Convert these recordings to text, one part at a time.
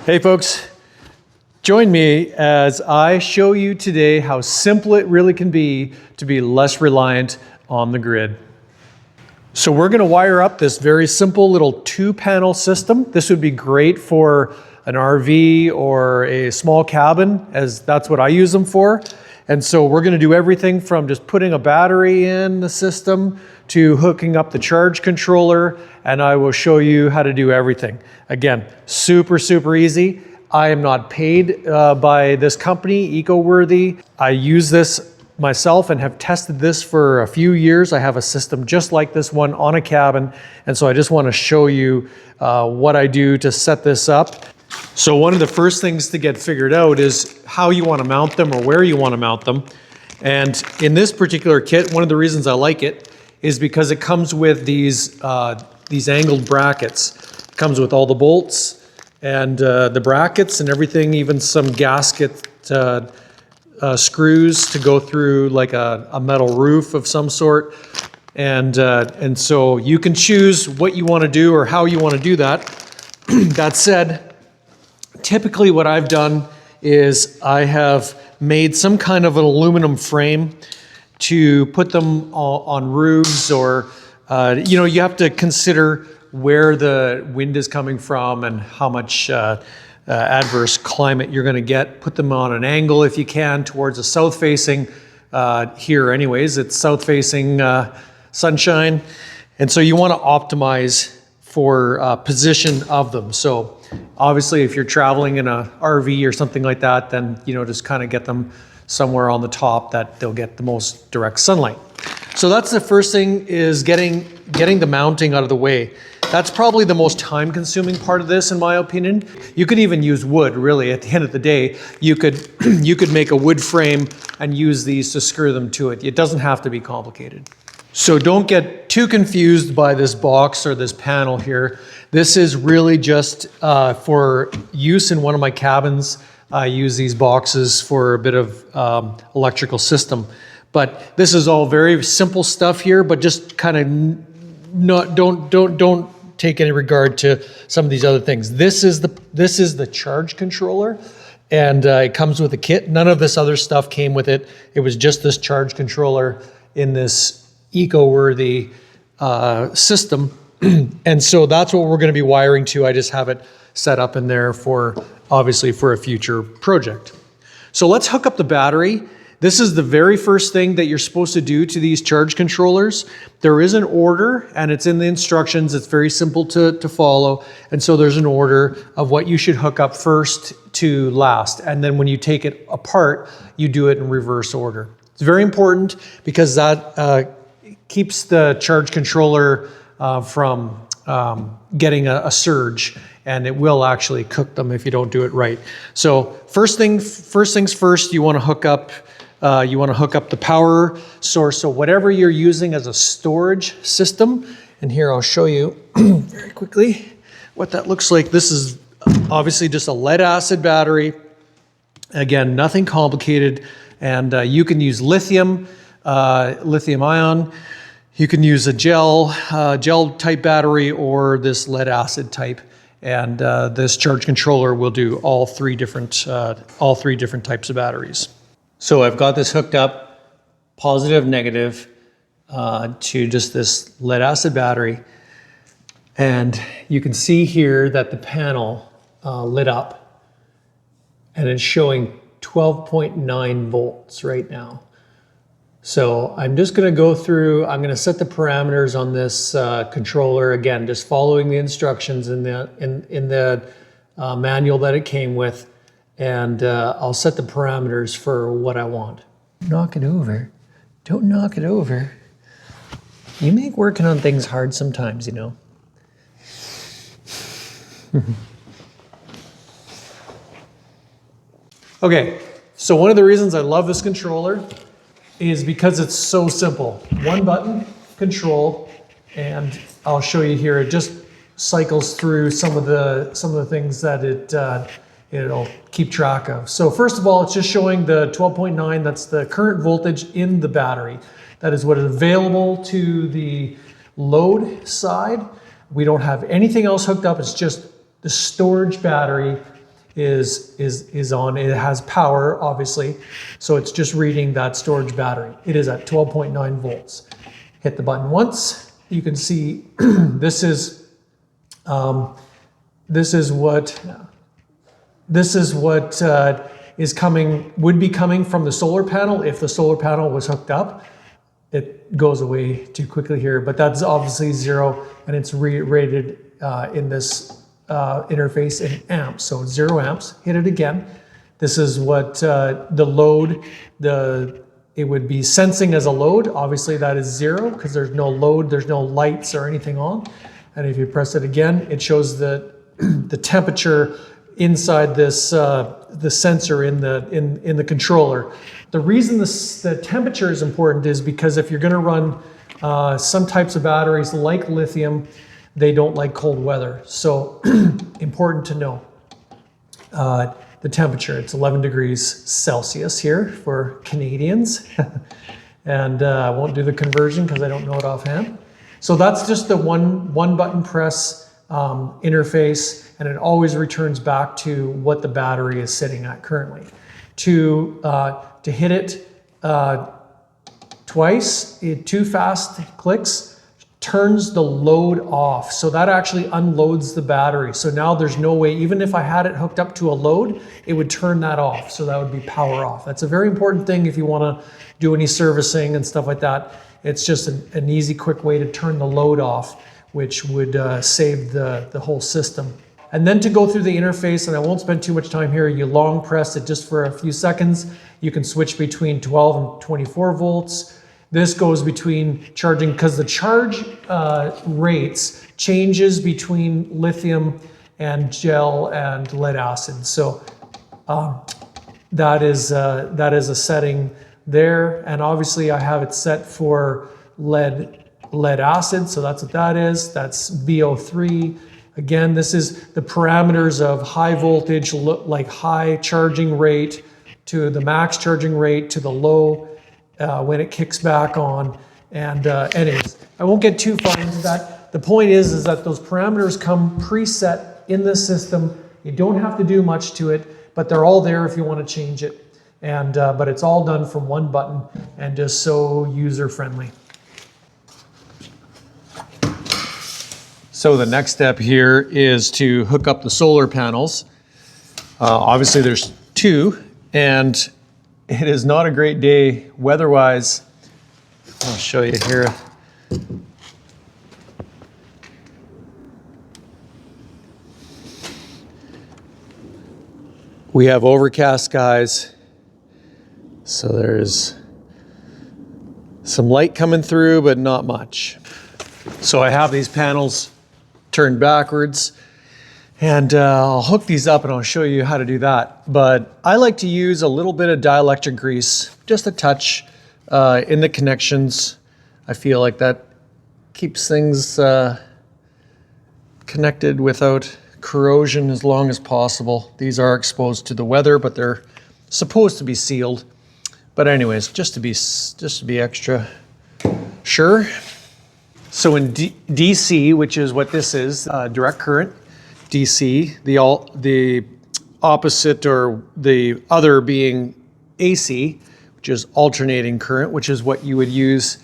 Hey folks, join me as I show you today how simple it really can be to be less reliant on the grid. So we're going to wire up this very simple little 2-panel system. This would be great for an RV or a small cabin, as that's what I use them for. And so we're going to do everything from just putting a battery in the system to hooking up the charge controller, and I will show you how to do everything. Again, super easy. I am not paid by this company, EcoWorthy. I use this myself and have tested this for a few years. I have a system just like this one on a cabin, and so I just want to show you what I do to set this up. So one of the first things to get figured out is how you want to mount them or where you want to mount them. And in this particular kit, one of the reasons I like it is because it comes with these angled brackets. It comes with all the bolts and the brackets and everything, even some gasket screws to go through like a metal roof of some sort. And so you can choose what you want to do or how you want to do that. That said, typically what I've done is I have made some kind of an aluminum frame to put them on roofs, or you have to consider where the wind is coming from and how much adverse climate you're going to get. Put them on an angle if you can towards a south facing. Here anyways, it's south facing sunshine, and so you want to optimize for position of them. So obviously if you're traveling in a RV or something like that, then just kind of get them somewhere on the top that they'll get the most direct sunlight. So that's the first thing, is getting the mounting out of the way. That's probably the most time consuming part of this, in my opinion. You could even use wood, really. At the end of the day, you could make a wood frame and use these to screw them to it. It doesn't have to be complicated. So don't get too confused by this box or this panel here. This is really just for use in one of my cabins. I use these boxes for a bit of electrical system. But this is all very simple stuff here, but just kind of don't take any regard to some of these other things. This is the charge controller, and it comes with a kit. None of this other stuff came with it. It was just this charge controller in this EcoWorthy system. And so that's what we're going to be wiring to. I just have it set up in there obviously for a future project. So let's hook up the battery. This is the very first thing that you're supposed to do to these charge controllers. There is an order, and it's in the instructions. It's very simple to follow. And so there's an order of what you should hook up first to last. And then when you take it apart, you do it in reverse order. It's very important because that keeps the charge controller from getting a surge, and it will actually cook them if you don't do it right. So first things first, you want to hook up the power source. So whatever you're using as a storage system, and here I'll show you very quickly what that looks like. This is obviously just a lead acid battery. Again, nothing complicated, and you can use lithium ion. You can use a gel type battery or this lead acid type, and this charge controller will do all three different types of batteries. So I've got this hooked up, positive, negative, to just this lead acid battery, and you can see here that the panel lit up, and it's showing 12.9 volts right now. So I'm just going to go through, I'm going to set the parameters on this controller, again, just following the instructions in the manual that it came with, and I'll set the parameters for what I want. Knock it over. Don't knock it over. You make working on things hard sometimes, Okay, so one of the reasons I love this controller is because it's so simple. One button, control, and I'll show you here. It just cycles through some of the things that it'll keep track of. So first of all, it's just showing the 12.9. That's the current voltage in the battery. That is what is available to the load side. We don't have anything else hooked up. It's just the storage battery is on. It has power, obviously, so it's just reading that storage battery. It is at 12.9 volts. Hit the button once. You can see this is what would be coming from the solar panel if the solar panel was hooked up. It goes away too quickly here, but that's obviously 0, and it's rated in this interface in amps. So 0 amps. Hit it again. This is what the load, it would be sensing as a load. Obviously that is 0 because there's no load, there's no lights or anything on. And if you press it again, it shows the temperature inside this the sensor in the controller. The reason the temperature is important is because if you're going to run some types of batteries like lithium, they don't like cold weather. So important to know the temperature. It's 11 degrees Celsius here for Canadians. And I won't do the conversion because I don't know it offhand. So that's just the one button press interface, and it always returns back to what the battery is sitting at currently. To hit it twice, 2 fast clicks turns the load off. So that actually unloads the battery. So now there's no way, even if I had it hooked up to a load, it would turn that off. So that would be power off. That's a very important thing if you want to do any servicing and stuff like that. It's just an easy, quick way to turn the load off, which would save the whole system. And then to go through the interface, and I won't spend too much time here, you long press it just for a few seconds. You can switch between 12 and 24 volts. This goes between charging, because the charge rates changes between lithium and gel and lead acid. So that is a setting there. And obviously I have it set for lead acid. So that's what that is. That's VO3. Again, this is the parameters of high voltage, like high charging rate, to the max charging rate, to the low when it kicks back on. And anyways, I won't get too far into that. The point is that those parameters come preset in the system. You don't have to do much to it, but they're all there if you want to change it. And but it's all done from one button and just so user friendly. So the next step here is to hook up the solar panels. Obviously there's 2, and it is not a great day weather-wise. I'll show you here. We have overcast skies, so there's some light coming through, but not much. So I have these panels turned backwards, and I'll hook these up and I'll show you how to do that. But I like to use a little bit of dielectric grease, just a touch in the connections. I feel like that keeps things connected without corrosion as long as possible. These are exposed to the weather, but they're supposed to be sealed. But anyways, just to be extra sure. So in DC, which is what this is, direct current, DC, the opposite or the other being AC, which is alternating current, which is what you would use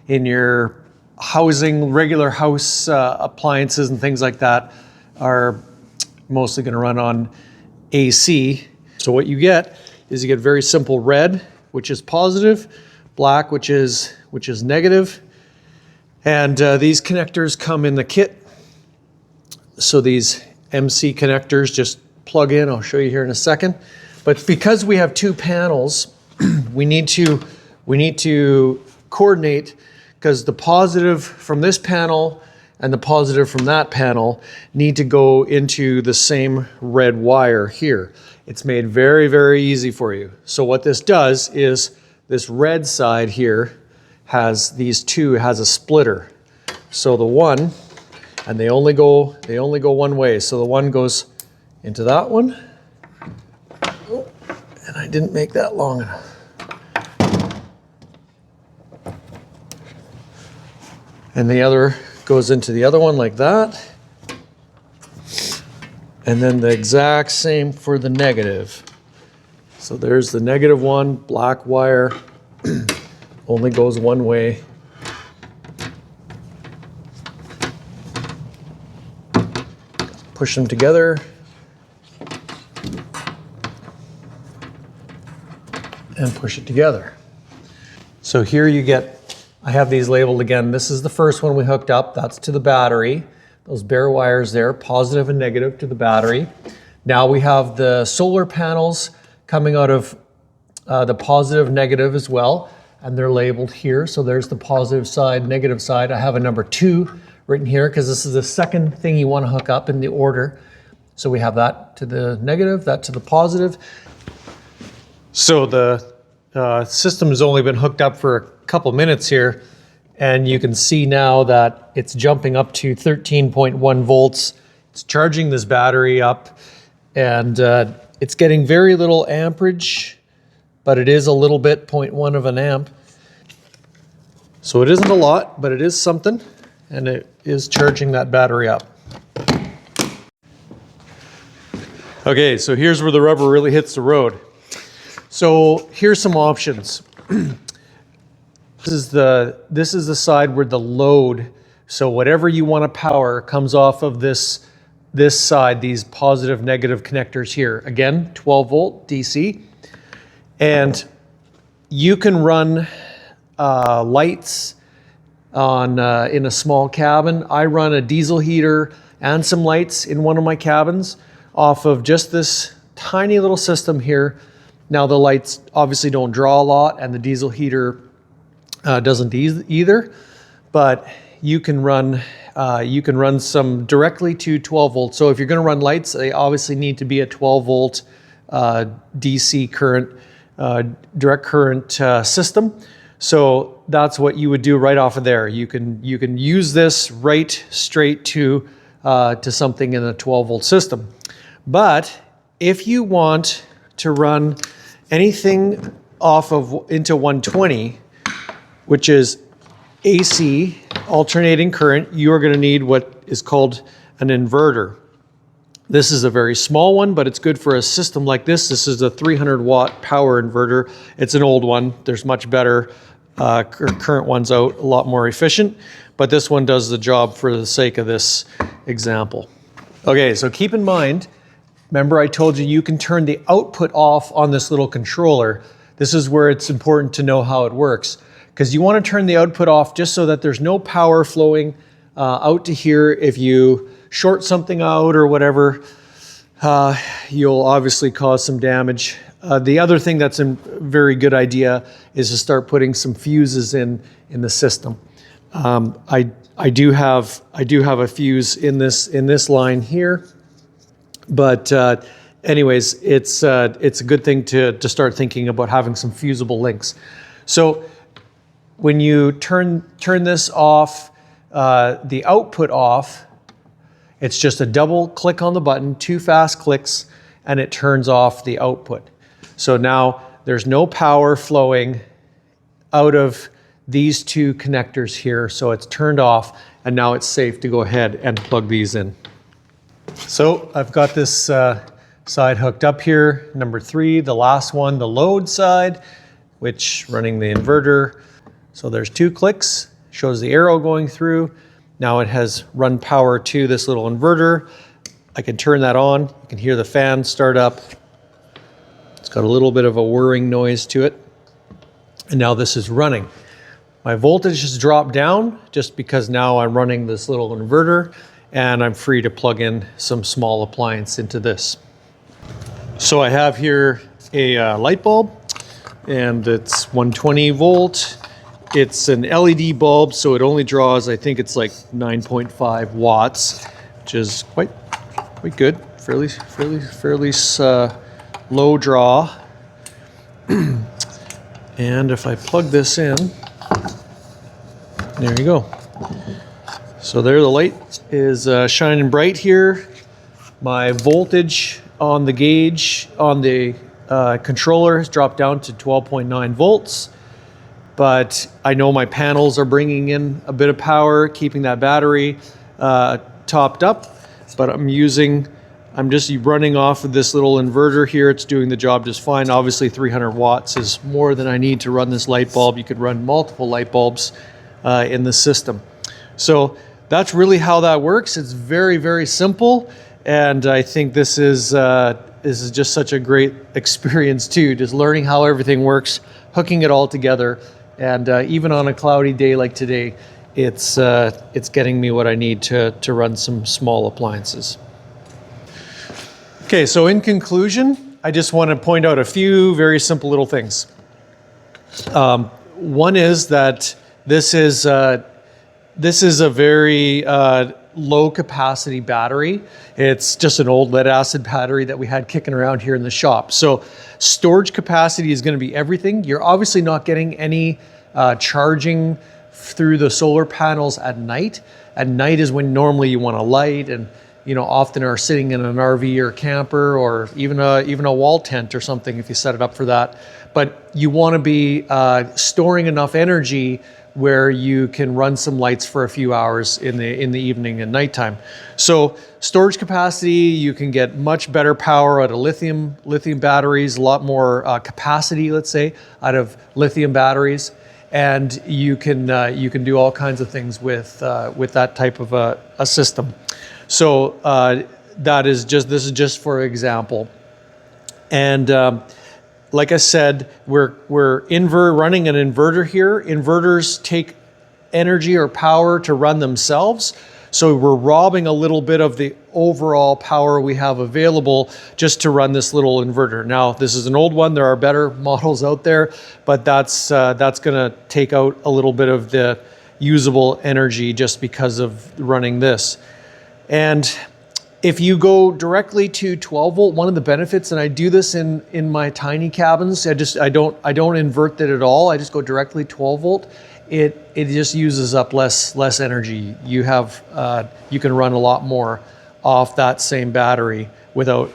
in your housing, regular house appliances and things like that are mostly going to run on AC. So what you get is you get very simple red, which is positive, black, which is negative. And these connectors come in the kit. So these MC connectors just plug in. I'll show you here in a second. But because we have 2 panels, we need to coordinate, because the positive from this panel and the positive from that panel need to go into the same red wire here. It's made very, very easy for you. So what this does is this red side here has these 2, has a splitter. So the one, and they only go one way. So the one goes into that one. Oh, and I didn't make that long enough. And the other goes into the other one like that. And then the exact same for the negative. So there's the negative one, black wire, only goes one way. Push them together. And push it together. So here you get, I have these labeled again. This is the first one we hooked up. That's to the battery. Those bare wires there, positive and negative to the battery. Now we have the solar panels coming out of the positive, negative as well. And they're labeled here. So there's the positive side, negative side. I have a number 2 written here because this is the second thing you want to hook up in the order. So we have that to the negative, that to the positive. So the system has only been hooked up for a couple minutes here, and you can see now that it's jumping up to 13.1 volts. It's charging this battery up, and it's getting very little amperage, but it is a little bit, 0.1 of an amp. So it isn't a lot, but it is something, and it is charging that battery up. Okay, so here's where the rubber really hits the road. So here's some options. This is the side where the load, so whatever you want to power comes off of this side, these positive negative connectors here. Again, 12 volt DC. And you can run lights on in a small cabin. I run a diesel heater and some lights in one of my cabins off of just this tiny little system here. Now the lights obviously don't draw a lot, and the diesel heater doesn't either, but you can run some directly to 12 volts. So if you're going to run lights, they obviously need to be a 12 volt DC current, direct current system. So that's what you would do right off of there. You can use this right straight to something in a 12 volt system. But if you want to run anything off of into 120, which is AC, alternating current, you're going to need what is called an inverter. This is a very small one, but it's good for a system like this. This is a 300 watt power inverter. It's an old one. There's much better current ones out, a lot more efficient, but this one does the job for the sake of this example. Okay, so keep in mind, remember I told you can turn the output off on this little controller. This is where it's important to know how it works, because you want to turn the output off just so that there's no power flowing out to here. If you short something out or whatever, you'll obviously cause some damage. The other thing that's a very good idea is to start putting some fuses in the system. I do have a fuse in this line here. But anyways, it's a good thing to start thinking about having some fusible links. So when you turn this off, the output off, it's just a double click on the button, 2 fast clicks, and it turns off the output. So now there's no power flowing out of these 2 connectors here, so it's turned off, and now it's safe to go ahead and plug these in. So I've got this side hooked up here, number 3, the last one, the load side, which running the inverter. So there's 2 clicks, shows the arrow going through. Now it has run power to this little inverter. I can turn that on. You can hear the fan start up. It's got a little bit of a whirring noise to it. And now this is running. My voltage has dropped down just because now I'm running this little inverter, and I'm free to plug in some small appliance into this. So I have here a light bulb, and it's 120 volt. It's an LED bulb, so it only draws, I think it's like 9.5 watts, which is quite good, fairly low draw. And if I plug this in, there you go. So there the light is shining bright here. My voltage on the gauge on the controller has dropped down to 12.9 volts. But I know my panels are bringing in a bit of power, keeping that battery topped up. But I'm using I'm just running off of this little inverter here. It's doing the job just fine. Obviously 300 watts is more than I need to run this light bulb. You could run multiple light bulbs in the system. So that's really how that works. It's very, very simple. And I think this is just such a great experience too, just learning how everything works, hooking it all together. And even on a cloudy day like today, it's getting me what I need to run some small appliances. Okay, so in conclusion, I just want to point out a few very simple little things. One is that this is a very low capacity battery. It's just an old lead acid battery that we had kicking around here in the shop. So storage capacity is going to be everything. You're obviously not getting any charging through the solar panels at night. At night is when normally you want to light, and often are sitting in an RV or camper, or even a wall tent or something if you set it up for that. But you want to be storing enough energy where you can run some lights for a few hours in the evening and nighttime. So storage capacity, you can get much better power out of lithium batteries, a lot more capacity, let's say, out of lithium batteries, and you can do all kinds of things with that type of a system. So this is just for example. And like I said, we're running an inverter here. Inverters take energy or power to run themselves. So we're robbing a little bit of the overall power we have available just to run this little inverter. Now, this is an old one. There are better models out there, but that's going to take out a little bit of the usable energy just because of running this. And if you go directly to 12 volt, one of the benefits, and I do this in my tiny cabins, I don't invert it at all. I just go directly 12 volt. It just uses up less energy. You can run a lot more off that same battery without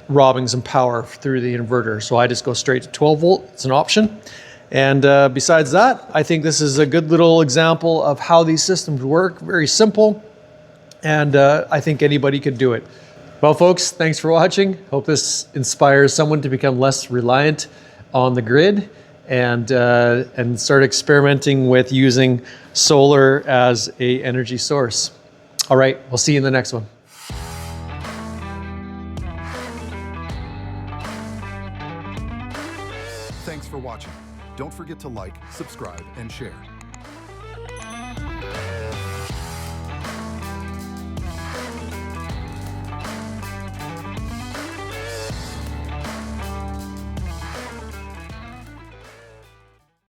robbing some power through the inverter. So I just go straight to 12 volt. It's an option. And besides that, I think this is a good little example of how these systems work. Very simple. And I think anybody could do it. Well, folks, thanks for watching. Hope this inspires someone to become less reliant on the grid and start experimenting with using solar as an energy source. All right, we'll see you in the next one. Thanks for watching. Don't forget to like, subscribe, and share.